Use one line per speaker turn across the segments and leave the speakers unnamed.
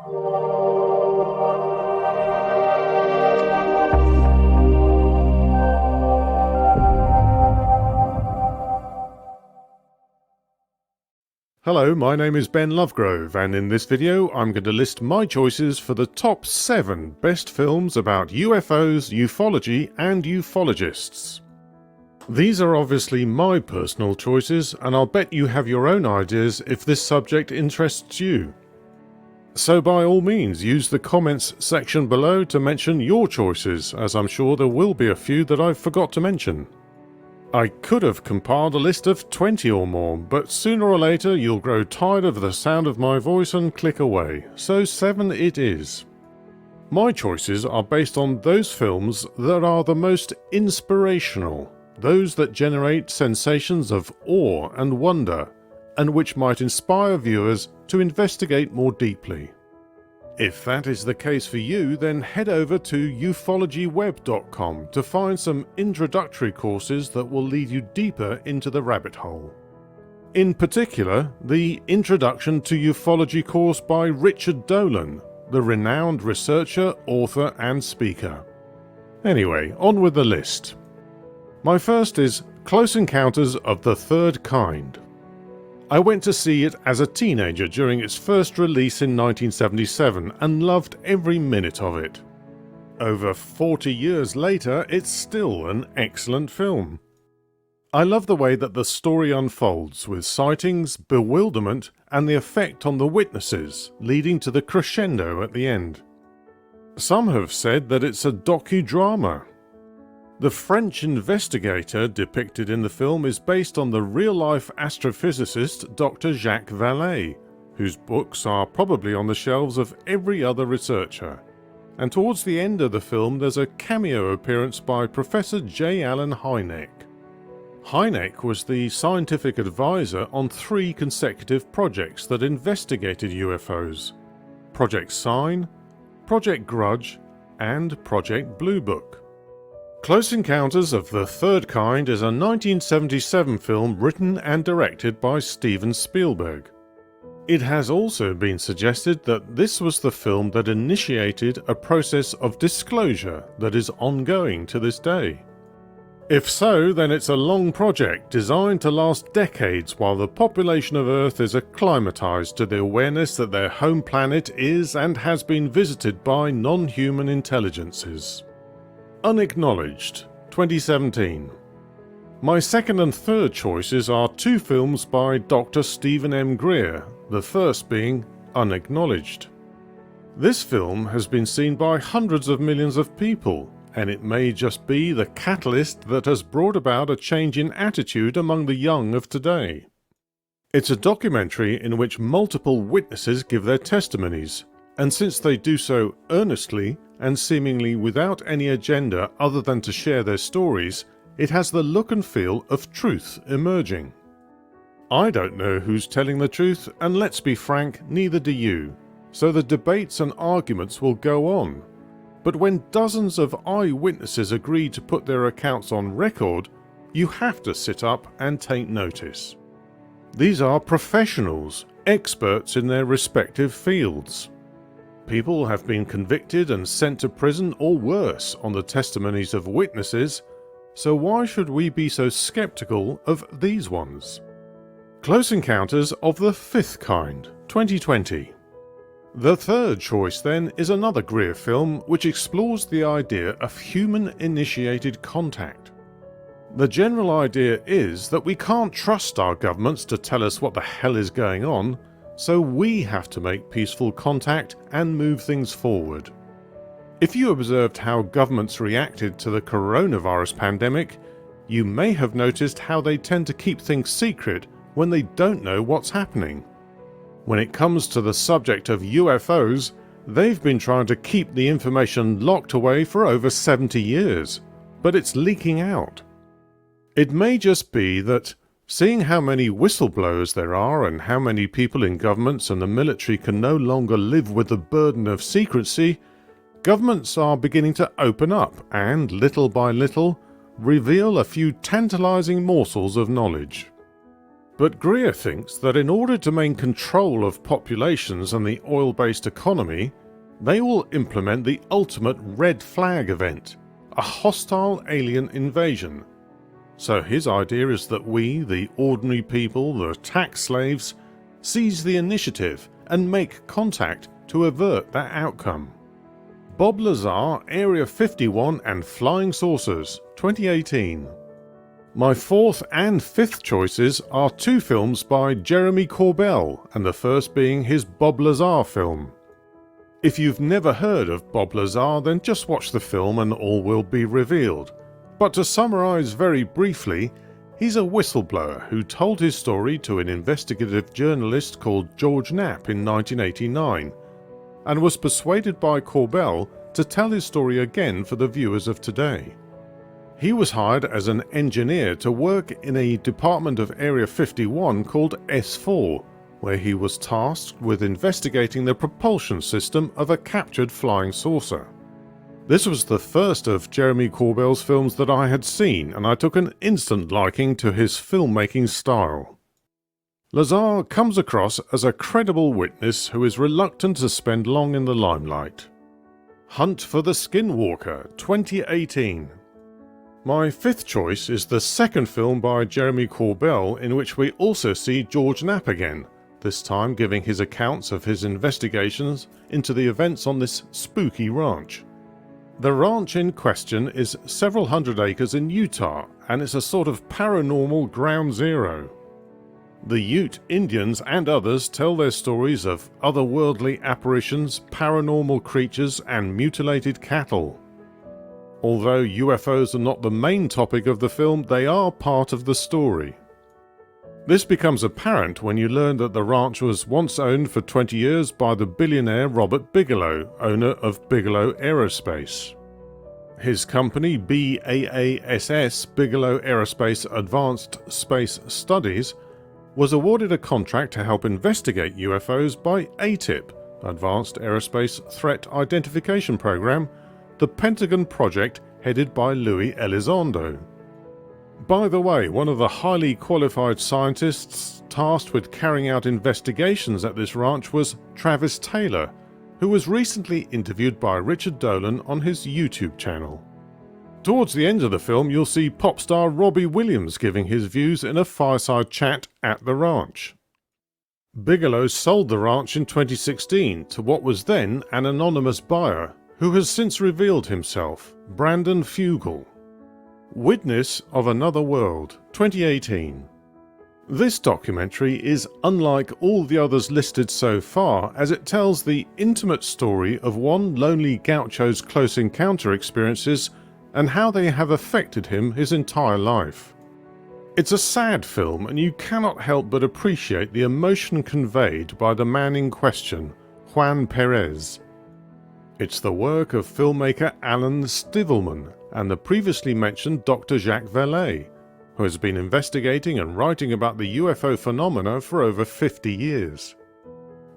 Hello, my name is Ben Lovegrove, and in this video I'm going to list my choices for the top 7 best films about UFOs, ufology and ufologists. These are obviously my personal choices, and I'll bet you have your own ideas if this subject interests you. So by all means use the comments section below to mention your choices, as I'm sure there will be a few that I forgot to mention. I could have compiled a list of 20 or more, but sooner or later you'll grow tired of the sound of my voice and click away, so 7 it is. My choices are based on those films that are the most inspirational, those that generate sensations of awe and wonder, and which might inspire viewers to investigate more deeply. If that is the case for you, then head over to ufologyweb.com to find some introductory courses that will lead you deeper into the rabbit hole. In particular, the Introduction to Ufology course by Richard Dolan, the renowned researcher, author and speaker. Anyway, on with the list. My first is Close Encounters of the Third Kind. I went to see it as a teenager during its first release in 1977 and loved every minute of it. Over 40 years later, it's still an excellent film. I love the way that the story unfolds, with sightings, bewilderment, and the effect on the witnesses, leading to the crescendo at the end. Some have said that it's a docudrama. The French investigator depicted in the film is based on the real-life astrophysicist Dr. Jacques Vallée, whose books are probably on the shelves of every other researcher. And towards the end of the film there's a cameo appearance by Professor J. Allen Hynek. Hynek was the scientific advisor on 3 consecutive projects that investigated UFOs: Project Sign, Project Grudge, and Project Blue Book. Close Encounters of the Third Kind is a 1977 film written and directed by Steven Spielberg. It has also been suggested that this was the film that initiated a process of disclosure that is ongoing to this day. If so, then it's a long project designed to last decades while the population of Earth is acclimatized to the awareness that their home planet is and has been visited by non-human intelligences. Unacknowledged, 2017. My second and third choices are 2 films by Dr. Stephen M. Greer, the first being Unacknowledged. This film has been seen by hundreds of millions of people, and it may just be the catalyst that has brought about a change in attitude among the young of today. It's a documentary in which multiple witnesses give their testimonies, and since they do so earnestly and seemingly without any agenda other than to share their stories, it has the look and feel of truth emerging. I don't know who's telling the truth, and let's be frank, neither do you, so the debates and arguments will go on. But when dozens of eyewitnesses agree to put their accounts on record, you have to sit up and take notice. These are professionals, experts in their respective fields. People have been convicted and sent to prison or worse on the testimonies of witnesses, so why should we be so skeptical of these ones? Close Encounters of the Fifth Kind, 2020. The third choice then is another Greer film which explores the idea of human-initiated contact. The general idea is that we can't trust our governments to tell us what the hell is going on, so we have to make peaceful contact and move things forward. If you observed how governments reacted to the coronavirus pandemic, you may have noticed how they tend to keep things secret when they don't know what's happening. When it comes to the subject of UFOs, they've been trying to keep the information locked away for over 70 years, but it's leaking out. It may just be that, seeing how many whistleblowers there are and how many people in governments and the military can no longer live with the burden of secrecy, governments are beginning to open up and, little by little, reveal a few tantalizing morsels of knowledge. But Greer thinks that in order to maintain control of populations and the oil-based economy, they will implement the ultimate red flag event, a hostile alien invasion. So his idea is that we, the ordinary people, the tax slaves, seize the initiative and make contact to avert that outcome. Bob Lazar, Area 51 and Flying Saucers, 2018. My fourth and fifth choices are two films by Jeremy Corbell, and the first being his Bob Lazar film. If you've never heard of Bob Lazar, then just watch the film and all will be revealed. But to summarise very briefly, he's a whistleblower who told his story to an investigative journalist called George Knapp in 1989, and was persuaded by Corbell to tell his story again for the viewers of today. He was hired as an engineer to work in a department of Area 51 called S4, where he was tasked with investigating the propulsion system of a captured flying saucer. This was the first of Jeremy Corbell's films that I had seen, and I took an instant liking to his filmmaking style. Lazar comes across as a credible witness who is reluctant to spend long in the limelight. Hunt for the Skinwalker, 2018. My fifth choice is the second film by Jeremy Corbell, in which we also see George Knapp again, this time giving his accounts of his investigations into the events on this spooky ranch. The ranch in question is several hundred acres in Utah, and it's a sort of paranormal ground zero. The Ute Indians and others tell their stories of otherworldly apparitions, paranormal creatures, and mutilated cattle. Although UFOs are not the main topic of the film, they are part of the story. This becomes apparent when you learn that the ranch was once owned for 20 years by the billionaire Robert Bigelow, owner of Bigelow Aerospace. His company, BAASS, Bigelow Aerospace Advanced Space Studies, was awarded a contract to help investigate UFOs by ATIP, Advanced Aerospace Threat Identification Program, the Pentagon project headed by Louis Elizondo. By the way, one of the highly qualified scientists tasked with carrying out investigations at this ranch was Travis Taylor, who was recently interviewed by Richard Dolan on his YouTube channel. Towards the end of the film, you'll see pop star Robbie Williams giving his views in a fireside chat at the ranch. Bigelow sold the ranch in 2016 to what was then an anonymous buyer, who has since revealed himself, Brandon Fugel. Witness of Another World, 2018. This documentary is unlike all the others listed so far, as it tells the intimate story of one lonely gaucho's close encounter experiences and how they have affected him his entire life. It's a sad film, and you cannot help but appreciate the emotion conveyed by the man in question, Juan Perez. It's the work of filmmaker Alan Stivelman and the previously mentioned Dr. Jacques Vallée, who has been investigating and writing about the UFO phenomena for over 50 years.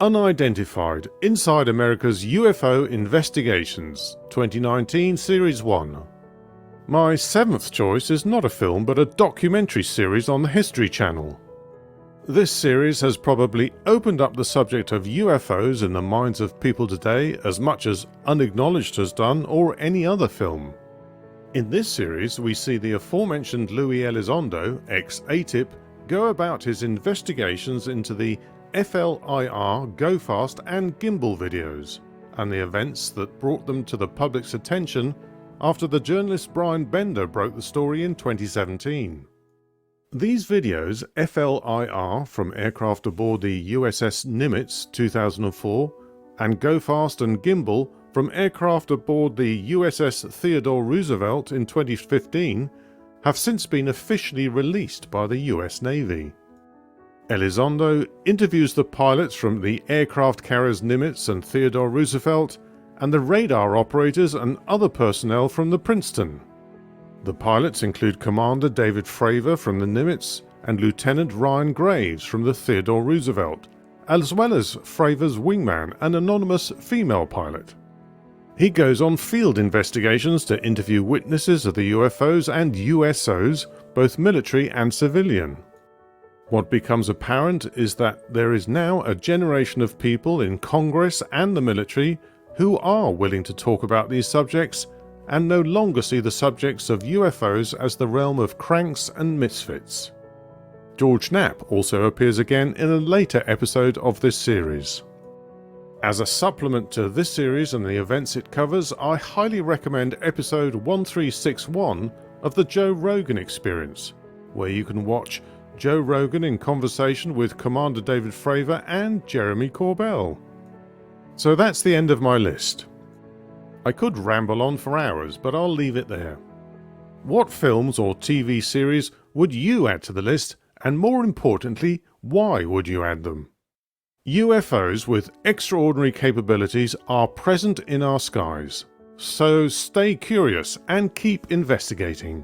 Unidentified Inside America's UFO Investigations, 2019 Series 1. My seventh choice is not a film but a documentary series on the History Channel. This series has probably opened up the subject of UFOs in the minds of people today as much as Unacknowledged has done, or any other film. In this series we see the aforementioned Louis Elizondo, ex-ATIP, go about his investigations into the FLIR, Go Fast and Gimbal videos, and the events that brought them to the public's attention after the journalist Brian Bender broke the story in 2017. These videos, FLIR from aircraft aboard the USS Nimitz 2004, and Go Fast and Gimbal from aircraft aboard the USS Theodore Roosevelt in 2015, have since been officially released by the US Navy. Elizondo interviews the pilots from the aircraft carriers Nimitz and Theodore Roosevelt, and the radar operators and other personnel from the Princeton. The pilots include Commander David Fravor from the Nimitz and Lieutenant Ryan Graves from the Theodore Roosevelt, as well as Fravor's wingman, an anonymous female pilot. He goes on field investigations to interview witnesses of the UFOs and USOs, both military and civilian. What becomes apparent is that there is now a generation of people in Congress and the military who are willing to talk about these subjects and no longer see the subjects of UFOs as the realm of cranks and misfits. George Knapp also appears again in a later episode of this series. As a supplement to this series and the events it covers, I highly recommend episode 1361 of the Joe Rogan Experience, where you can watch Joe Rogan in conversation with Commander David Fravor and Jeremy Corbell. So that's the end of my list. I could ramble on for hours, but I'll leave it there. What films or TV series would you add to the list, and more importantly, why would you add them? UFOs with extraordinary capabilities are present in our skies, so stay curious and keep investigating.